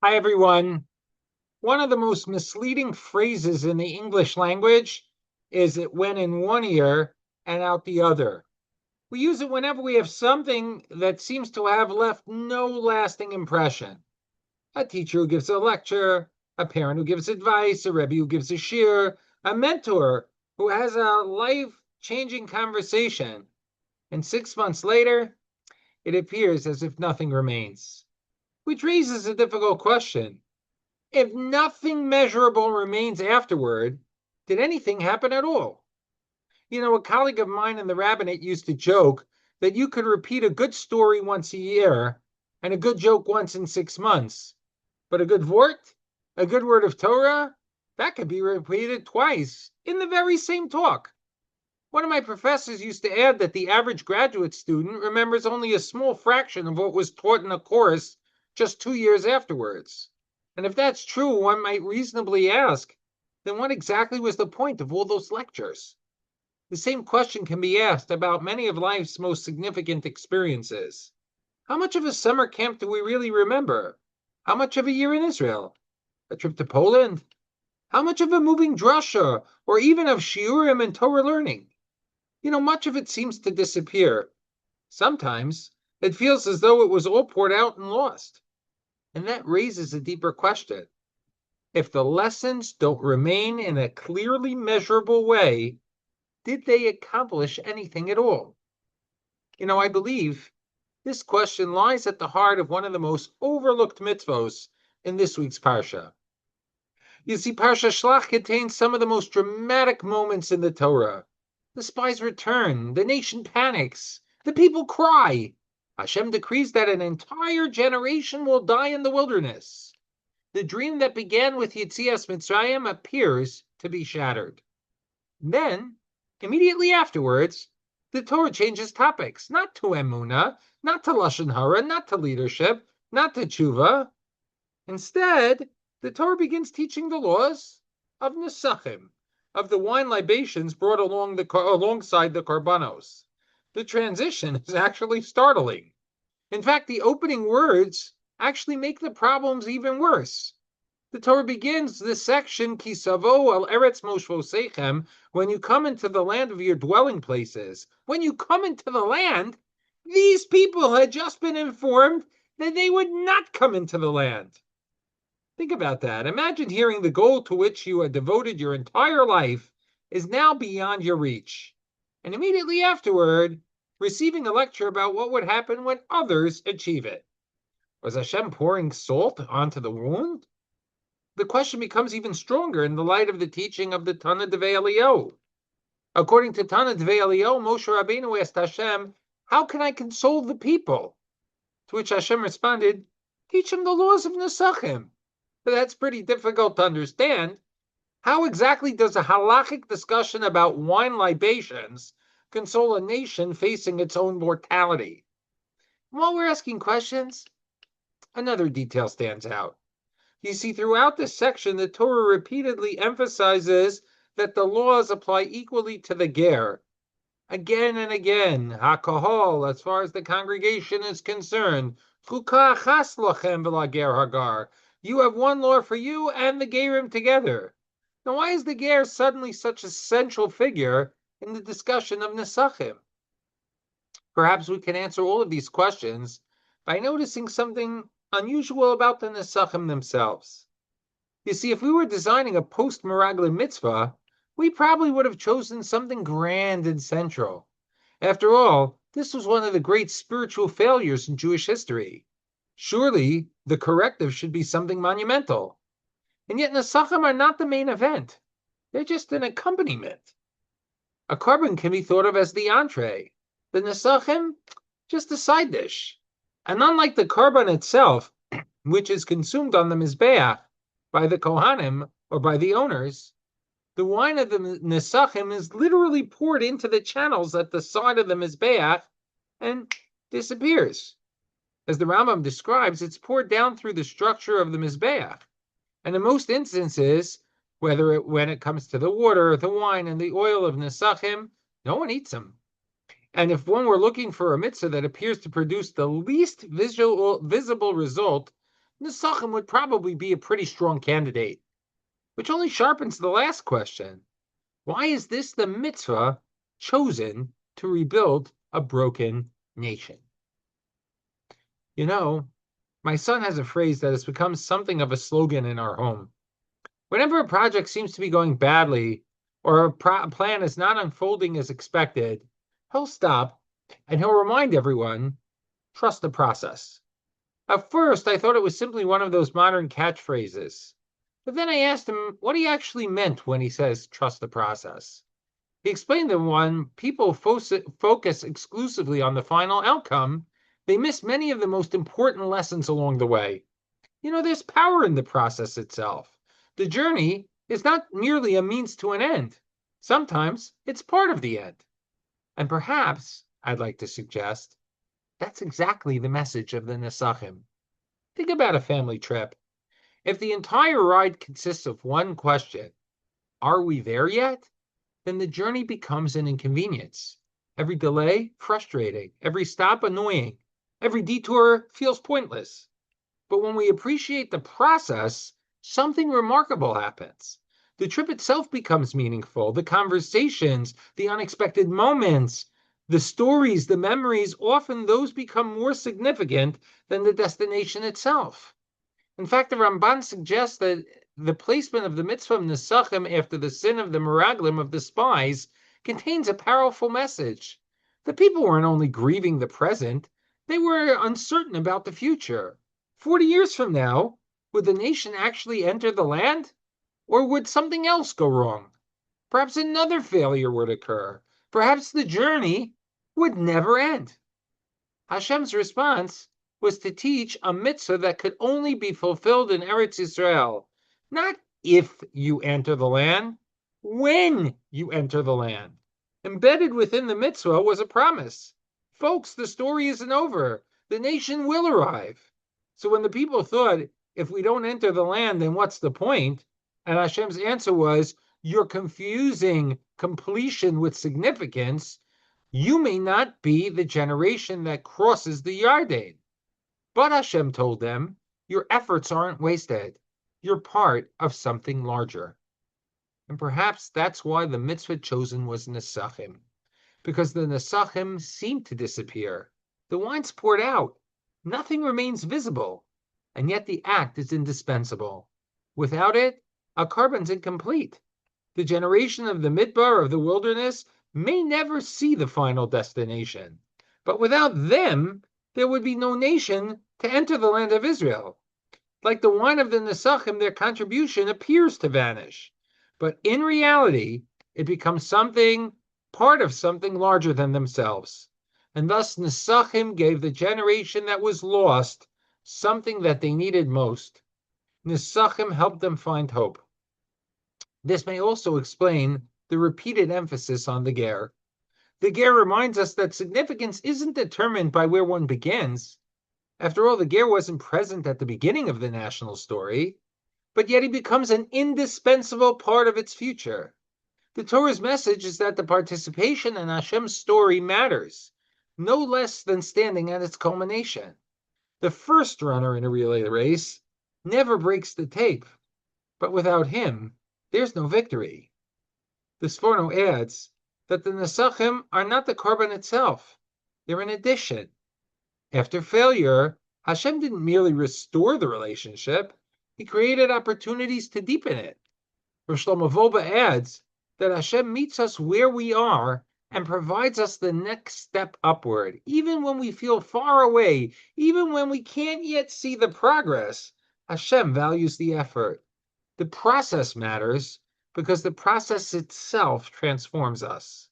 Hi, everyone. One of the most misleading phrases in the English language is it went in one ear and out the other. We use it whenever we have something that seems to have left no lasting impression. A teacher who gives a lecture, a parent who gives advice, a rebbe who gives a shiur, a mentor who has a life-changing conversation. And 6 months later, it appears as if nothing remains, which raises a difficult question. If nothing measurable remains afterward, did anything happen at all? A colleague of mine in the rabbinate used to joke that you could repeat a good story once a year and a good joke once in 6 months. But a good vort, a good word of Torah, that could be repeated twice in the very same talk. One of my professors used to add that the average graduate student remembers only a small fraction of what was taught in a course just 2 years afterwards. And if that's true, one might reasonably ask, then what exactly was the point of all those lectures? The same question can be asked about many of life's most significant experiences. How much of a summer camp do we really remember? How much of a year in Israel? A trip to Poland? How much of a moving drasha, or even of shiurim and Torah learning? Much of it seems to disappear. Sometimes it feels as though it was all poured out and lost. And that raises a deeper question. If the lessons don't remain in a clearly measurable way, did they accomplish anything at all? I believe this question lies at the heart of one of the most overlooked mitzvos in this week's Parsha. You see, Parsha Shelach contains some of the most dramatic moments in the Torah. The spies return, the nation panics, the people cry. Hashem decrees that an entire generation will die in the wilderness. The dream that began with Yetzias Mitzrayim appears to be shattered. Then, immediately afterwards, the Torah changes topics, not to Emunah, not to Lashon Hara, not to leadership, not to Tshuva. Instead, the Torah begins teaching the laws of Nesachim, of the wine libations brought alongside the korbanos. The transition is actually startling. In fact, the opening words actually make the problems even worse. The Torah begins this section, Ki savo el eretz moshvosechem, when you come into the land of your dwelling places. When you come into the land, these people had just been informed that they would not come into the land. Think about that. Imagine hearing the goal to which you had devoted your entire life is now beyond your reach. And immediately afterward, receiving a lecture about what would happen when others achieve it. Was Hashem pouring salt onto the wound? The question becomes even stronger in the light of the teaching of the Tana Devei Eliyahu. According to Tana Devei Eliyahu, Moshe Rabbeinu asked Hashem, how can I console the people? To which Hashem responded, teach them the laws of Nesachim. That's pretty difficult to understand. How exactly does a halachic discussion about wine libations console a nation facing its own mortality? While we're asking questions, another detail stands out. You see, throughout this section, the Torah repeatedly emphasizes that the laws apply equally to the ger. Again and again, hakahol, as far as the congregation is concerned, chukah achas lachem v'lager hagar. You have one law for you and the gerim together. Now, why is the ger suddenly such a central figure in the discussion of Nesachim? Perhaps we can answer all of these questions by noticing something unusual about the Nesachim themselves. You see, if we were designing a post-Meraglim mitzvah, we probably would have chosen something grand and central. After all, this was one of the great spiritual failures in Jewish history. Surely, the corrective should be something monumental. And yet Nesachim are not the main event. They're just an accompaniment. A korban can be thought of as the entree. The Nesachim, just a side dish. And unlike the korban itself, which is consumed on the Mizbeach by the Kohanim or by the owners, the wine of the Nesachim is literally poured into the channels at the side of the Mizbeach and disappears. As the Rambam describes, it's poured down through the structure of the Mizbeach. And in most instances, when it comes to the water, the wine, and the oil of Nesachim, no one eats them. And if one were looking for a mitzvah that appears to produce the least visible result, Nesachim would probably be a pretty strong candidate, which only sharpens the last question. Why is this the mitzvah chosen to rebuild a broken nation? You know, my son has a phrase that has become something of a slogan in our home. Whenever a project seems to be going badly or a plan is not unfolding as expected, he'll stop and he'll remind everyone, trust the process. At first, I thought it was simply one of those modern catchphrases. But then I asked him what he actually meant when he says trust the process. He explained that when people focus exclusively on the final outcome, they miss many of the most important lessons along the way. There's power in the process itself. The journey is not merely a means to an end. Sometimes it's part of the end. And perhaps, I'd like to suggest, that's exactly the message of the Nesachim. Think about a family trip. If the entire ride consists of one question, are we there yet? Then the journey becomes an inconvenience. Every delay, frustrating. Every stop, annoying. Every detour feels pointless. But when we appreciate the process, something remarkable happens. The trip itself becomes meaningful. The conversations, the unexpected moments, the stories, the memories, often those become more significant than the destination itself. In fact, the Ramban suggests that the placement of the mitzvah of Nesachim after the sin of the Meraglim of the spies contains a powerful message. The people weren't only grieving the present, they were uncertain about the future. 40 years from now, would the nation actually enter the land? Or would something else go wrong? Perhaps another failure would occur. Perhaps the journey would never end. Hashem's response was to teach a mitzvah that could only be fulfilled in Eretz Yisrael. Not if you enter the land, when you enter the land. Embedded within the mitzvah was a promise. Folks, the story isn't over. The nation will arrive. So when the people thought, if we don't enter the land, then what's the point? And Hashem's answer was, you're confusing completion with significance. You may not be the generation that crosses the Yarden. But Hashem told them, your efforts aren't wasted. You're part of something larger. And perhaps that's why the mitzvah chosen was Nesachim. Because the Nesachim seemed to disappear. The wine's poured out. Nothing remains visible. And yet the act is indispensable. Without it, a carbon's incomplete. The generation of the midbar, of the wilderness, may never see the final destination. But without them, there would be no nation to enter the land of Israel. Like the wine of the Nesachim, their contribution appears to vanish. But in reality, it becomes part of something larger than themselves. And thus Nesachim gave the generation that was lost something that they needed most. Nesachim helped them find hope. This may also explain the repeated emphasis on the ger. The ger reminds us that significance isn't determined by where one begins. After all, the ger wasn't present at the beginning of the national story, but yet he becomes an indispensable part of its future. The Torah's message is that the participation in Hashem's story matters, no less than standing at its culmination. The first runner in a relay race never breaks the tape, but without him, there's no victory. The Sforno adds that the Nesachim are not the carbon itself. They're an addition. After failure, Hashem didn't merely restore the relationship, he created opportunities to deepen it. Rosh Shlomo Wolbe adds that Hashem meets us where we are and provides us the next step upward, even when we feel far away, even when we can't yet see the progress. Hashem values the effort. The process matters because the process itself transforms us.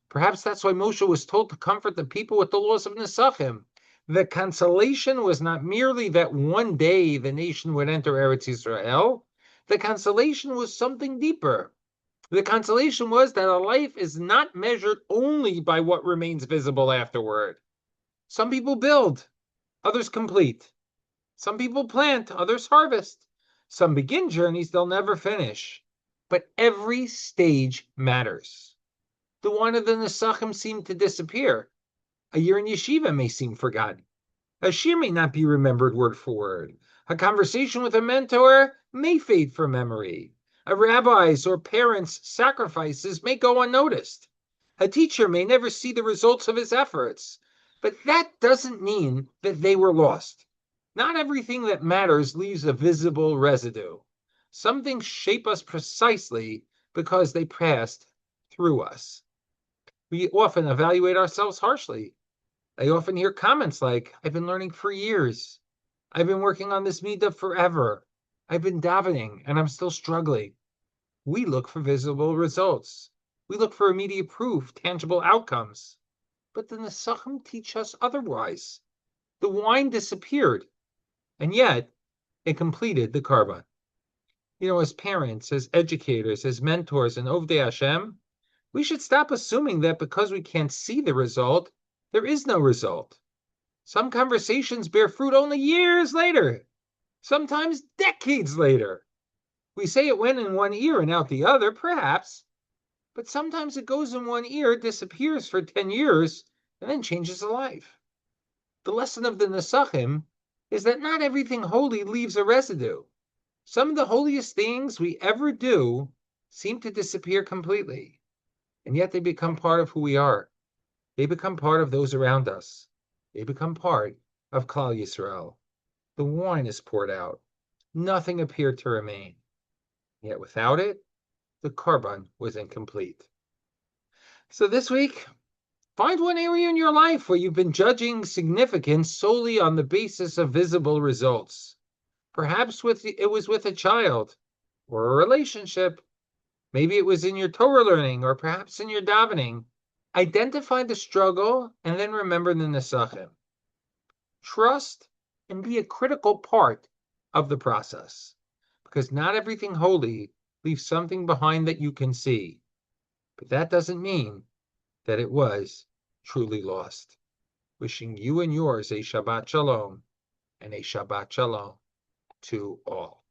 Perhaps that's why Moshe was told to comfort the people with the loss of Nesachim. The consolation was not merely that one day the nation would enter Eretz Yisrael. The consolation was something deeper. The consolation was that a life is not measured only by what remains visible afterward. Some people build, others complete. Some people plant, others harvest. Some begin journeys they'll never finish. But every stage matters. The wine of the Nesachim seemed to disappear. A year in yeshiva may seem forgotten. A shir may not be remembered word for word. A conversation with a mentor may fade from memory. A rabbi's or parents' sacrifices may go unnoticed. A teacher may never see the results of his efforts. But that doesn't mean that they were lost. Not everything that matters leaves a visible residue. Some things shape us precisely because they passed through us. We often evaluate ourselves harshly. I often hear comments like, I've been learning for years. I've been working on this midah forever. I've been davening and I'm still struggling. We look for visible results. We look for immediate proof, tangible outcomes. But the Nesachim teach us otherwise. The wine disappeared, and yet it completed the carbon. As parents, as educators, as mentors, and Ovdei Hashem, we should stop assuming that because we can't see the result, there is no result. Some conversations bear fruit only years later, sometimes decades later. We say it went in one ear and out the other, perhaps, but sometimes it goes in one ear, disappears for 10 years, and then changes a life. The lesson of the Nesachim is that not everything holy leaves a residue. Some of the holiest things we ever do seem to disappear completely, and yet they become part of who we are. They become part of those around us. They become part of Klal Yisrael. The wine is poured out. Nothing appeared to remain. Yet without it, the carbon was incomplete. So this week, find one area in your life where you've been judging significance solely on the basis of visible results. Perhaps it was with a child or a relationship. Maybe it was in your Torah learning or perhaps in your davening. Identify the struggle and then remember the Nesachim. Trust and be a critical part of the process, because not everything holy leaves something behind that you can see. But that doesn't mean that it was truly lost. Wishing you and yours a Shabbat Shalom and a Shabbat Shalom to all.